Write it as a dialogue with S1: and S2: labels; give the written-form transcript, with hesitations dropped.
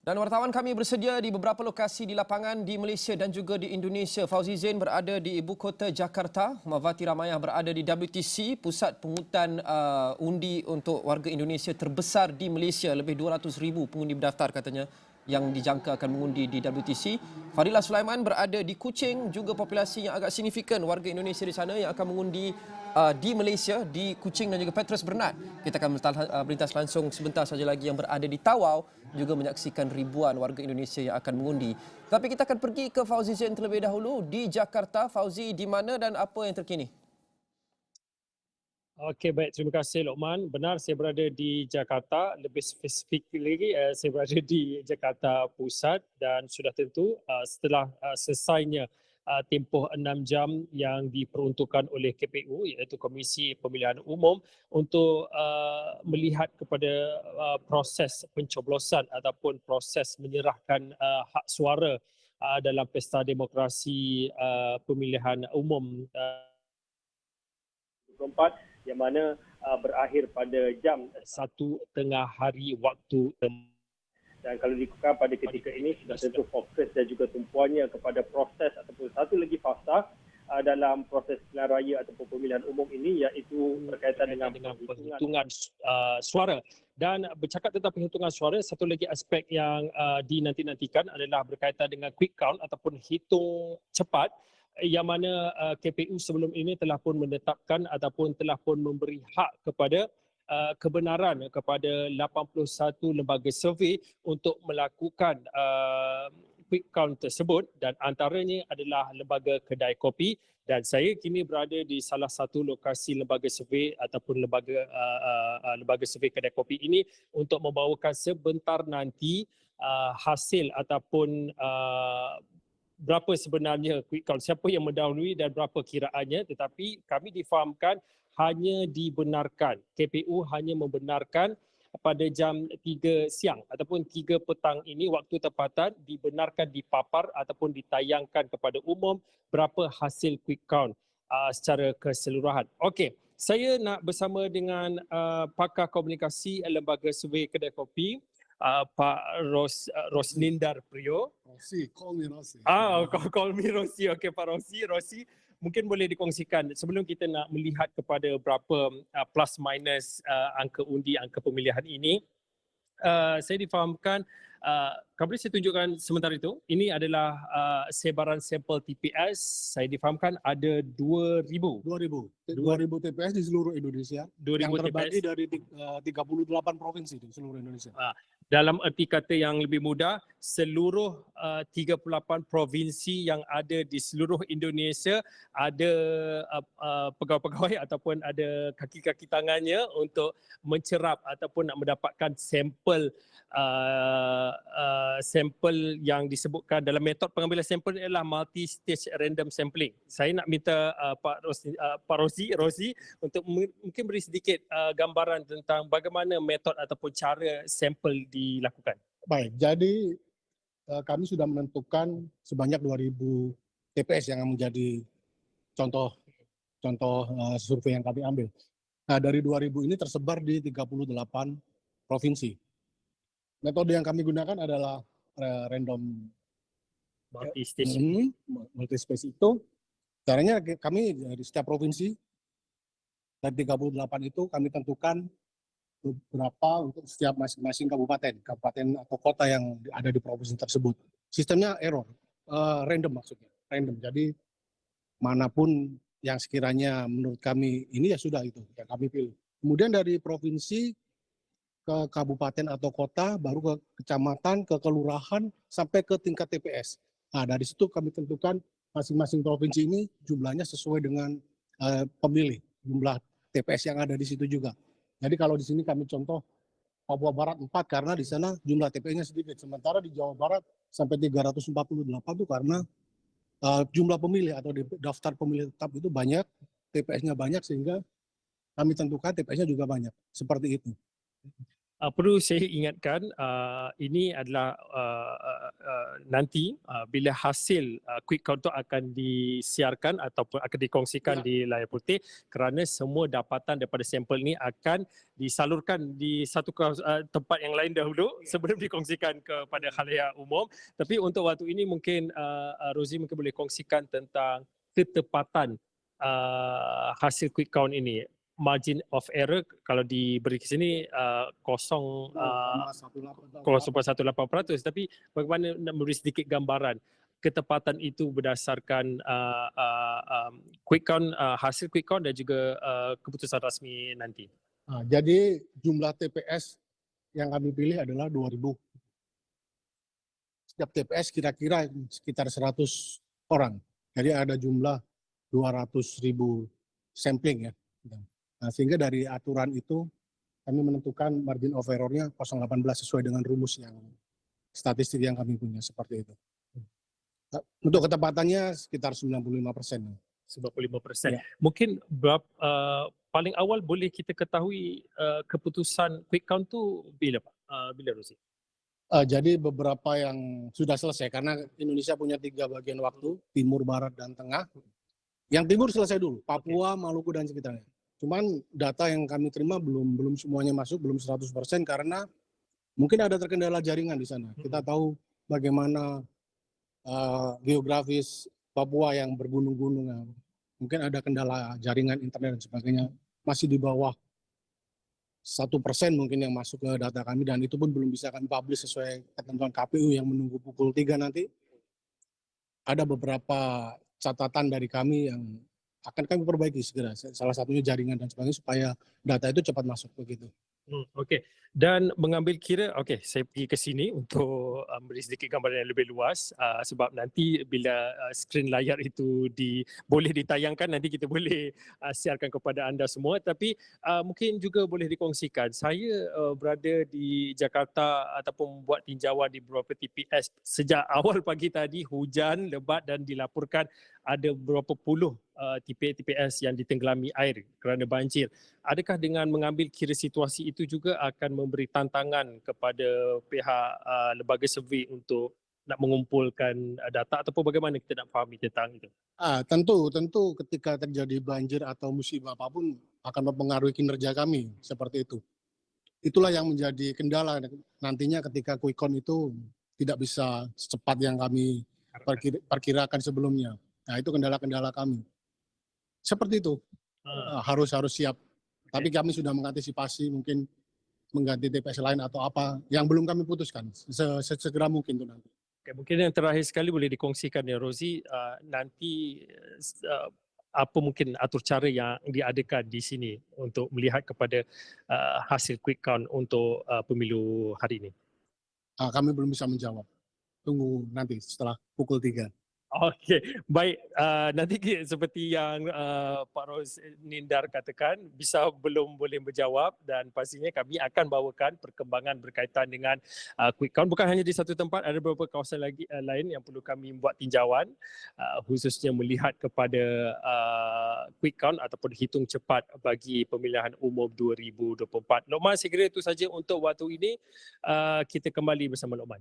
S1: Dan wartawan kami bersedia di beberapa lokasi di lapangan di Malaysia dan juga di Indonesia. Fauzi Zain berada di ibu kota Jakarta. Mawati Ramayah berada di WTC, pusat pungutan undi untuk warga Indonesia terbesar di Malaysia. Lebih 200,000 pengundi berdaftar katanya yang dijangka akan mengundi di WTC. Fadila Sulaiman berada di Kuching, juga populasi yang agak signifikan warga Indonesia di sana yang akan mengundi di Malaysia, di Kuching dan juga Petrus Bernat. Kita akan berlintas langsung sebentar saja lagi yang berada di Tawau, juga menyaksikan ribuan warga Indonesia yang akan mengundi. Tapi kita akan pergi ke Fauzi Zain terlebih dahulu di Jakarta. Fauzi, di mana dan apa yang terkini?
S2: Okey, baik. Terima kasih Lokman. Benar, saya berada di Jakarta. Lebih spesifik lagi, saya berada di Jakarta Pusat dan sudah tentu setelah selesainya tempoh 6 jam yang diperuntukkan oleh KPU iaitu Komisi Pemilihan Umum untuk melihat kepada proses pencoblosan ataupun proses menyerahkan hak suara dalam pesta demokrasi pemilihan umum 24 yang mana berakhir pada jam 1:30 hari waktu dan kalau dikukar pada ketika ini sudah tentu fokus dan juga tumpuannya kepada proses ataupun satu lagi fasa dalam proses pilihan raya ataupun pemilihan umum ini iaitu berkaitan dengan penghitungan suara. Dan bercakap tentang penghitungan suara, satu lagi aspek yang dinanti-nantikan adalah berkaitan dengan quick count ataupun hitung cepat yang mana KPU sebelum ini telah pun menetapkan ataupun telah pun memberi hak kepada kebenaran kepada 81 lembaga survey untuk melakukan quick count tersebut dan antaranya adalah lembaga kedai kopi dan saya kini berada di salah satu lokasi lembaga survey ataupun lembaga survey kedai kopi ini untuk membawakan sebentar nanti hasil ataupun berapa sebenarnya quick count, siapa yang mendahului dan berapa kiraannya, tetapi kami difahamkan hanya dibenarkan, KPU hanya membenarkan pada jam 3 siang ataupun 3 petang ini waktu tempatan dibenarkan dipapar ataupun ditayangkan kepada umum berapa hasil quick count secara keseluruhan. Okey, saya nak bersama dengan pakar komunikasi lembaga survey kedai kopi Pak Rosnindar Priyo.
S3: Rosi, call me Rosi.
S2: Call me Rosi. Okey Pak Rosi. Rosi, mungkin boleh dikongsikan sebelum kita nak melihat kepada berapa plus minus angka undi, angka pemilihan ini. Saya difahamkan, boleh saya tunjukkan sementara itu, ini adalah sebaran sampel TPS, saya difahamkan ada 2,000
S3: TPS di seluruh Indonesia,
S2: 2,000
S3: yang terbagi
S2: TPS
S3: dari 38 provinsi di seluruh Indonesia.
S2: Dalam erti kata yang lebih mudah, seluruh 38 provinsi yang ada di seluruh Indonesia ada pegawai-pegawai ataupun ada kaki-kaki tangannya untuk mencerap ataupun nak mendapatkan sampel sampel yang disebutkan dalam metod pengambilan sampel adalah multi-stage random sampling. Saya nak minta Pak Rosi untuk mungkin beri sedikit gambaran tentang bagaimana metod ataupun cara sampel dilakukan.
S3: Baik, jadi kami sudah menentukan sebanyak 2,000 TPS yang menjadi contoh survei yang kami ambil. Nah, dari 2,000 ini tersebar di 38 provinsi. Metode yang kami gunakan adalah random multi-stage itu. Caranya kami dari setiap provinsi dari 38 itu kami tentukan berapa untuk setiap masing-masing kabupaten atau kota yang ada di provinsi tersebut. Sistemnya random maksudnya, random. Jadi manapun yang sekiranya menurut kami ini ya sudah itu yang kami pilih. Kemudian dari provinsi ke kabupaten atau kota, baru ke kecamatan, ke kelurahan, sampai ke tingkat TPS. Nah, dari situ kami tentukan masing-masing provinsi ini jumlahnya sesuai dengan pemilih, jumlah TPS yang ada di situ juga. Jadi kalau di sini kami contoh Papua Barat 4 karena di sana jumlah TPS-nya sedikit. Sementara di Jawa Barat sampai 348 itu karena jumlah pemilih atau di daftar pemilih tetap itu banyak, TPS-nya banyak sehingga kami tentukan TPS-nya juga banyak. Seperti itu.
S2: Perlu saya ingatkan ini adalah
S4: nanti bila hasil quick count tu akan disiarkan ataupun akan dikongsikan di layar putih, kerana semua dapatan daripada sampel ni akan disalurkan di satu tempat yang lain dahulu sebelum dikongsikan kepada khalayak umum. Tapi untuk waktu ini mungkin Rosie mungkin boleh kongsikan tentang ketepatan hasil quick count ini. Margin of error kalau diberi ke sini 0.18%, tapi bagaimana nak memberi sedikit gambaran ketepatan itu berdasarkan quick count, hasil quick count dan juga keputusan rasmi nanti.
S3: Jadi jumlah TPS yang kami pilih adalah 2.000. Setiap TPS kira-kira sekitar 100 orang. Jadi ada jumlah 200.000 sampling ya. Nah, sehingga dari aturan itu kami menentukan margin of error-nya 0.18 sesuai dengan rumus yang statistik yang kami punya seperti itu. Untuk ketepatannya sekitar 95%.
S4: 95%. Mungkin paling awal boleh kita ketahui keputusan quick count tu bila Pak? Bila Rosie?
S3: Jadi beberapa yang sudah selesai karena Indonesia punya 3 bagian waktu, timur, barat, dan tengah. Yang timur selesai dulu, Papua, Maluku, dan sekitarnya. Cuman data yang kami terima belum semuanya masuk, belum 100% karena mungkin ada terkendala jaringan di sana. Kita tahu bagaimana geografis Papua yang bergunung-gunung. Mungkin ada kendala jaringan internet dan sebagainya. Masih di bawah 1% mungkin yang masuk ke data kami dan itu pun belum bisa kami publish sesuai ketentuan KPU yang menunggu pukul 3 nanti. Ada beberapa catatan dari kami yang akan kami perbaiki segera. Salah satunya jaringan dan sebagainya supaya data itu cepat masuk begitu.
S4: Okey. Dan mengambil kira, saya pergi ke sini untuk beri sedikit gambaran yang lebih luas sebab nanti bila skrin layar itu boleh ditayangkan, nanti kita boleh siarkan kepada anda semua. Tapi mungkin juga boleh dikongsikan. Saya berada di Jakarta ataupun buat tinjauan di beberapa TPS. Sejak awal pagi tadi hujan lebat dan dilaporkan ada beberapa puluh TPS yang ditenggelami air kerana banjir. Adakah dengan mengambil kira situasi itu juga akan memberi tantangan kepada pihak lembaga survey untuk nak mengumpulkan data ataupun bagaimana kita nak fahami tentang itu?
S3: Tentu ketika terjadi banjir atau musibah apapun akan mempengaruhi kinerja kami seperti itu. Itulah yang menjadi kendala nantinya ketika quick count itu tidak bisa secepat yang kami perkirakan sebelumnya. Nah, itu kendala-kendala kami. Seperti itu. Harus siap. Tapi kami sudah mengantisipasi mungkin mengganti TPS lain atau apa yang belum kami putuskan. Segera mungkin itu nanti.
S4: Mungkin yang terakhir sekali boleh dikongsikan ya Rosie, nanti apa mungkin atur cara yang diadakan di sini untuk melihat kepada hasil quick count untuk pemilu hari ini?
S3: Kami belum bisa menjawab. Tunggu nanti setelah pukul 3.
S4: Okey, baik. Nanti seperti yang Pak Ros Nindar katakan, bisa belum boleh menjawab dan pastinya kami akan bawakan perkembangan berkaitan dengan quick count. Bukan hanya di satu tempat, ada beberapa kawasan lagi lain yang perlu kami buat tinjauan, khususnya melihat kepada quick count ataupun hitung cepat bagi pemilihan umum 2024. Lokman, saya kira itu saja untuk waktu ini. Kita kembali bersama Lokman.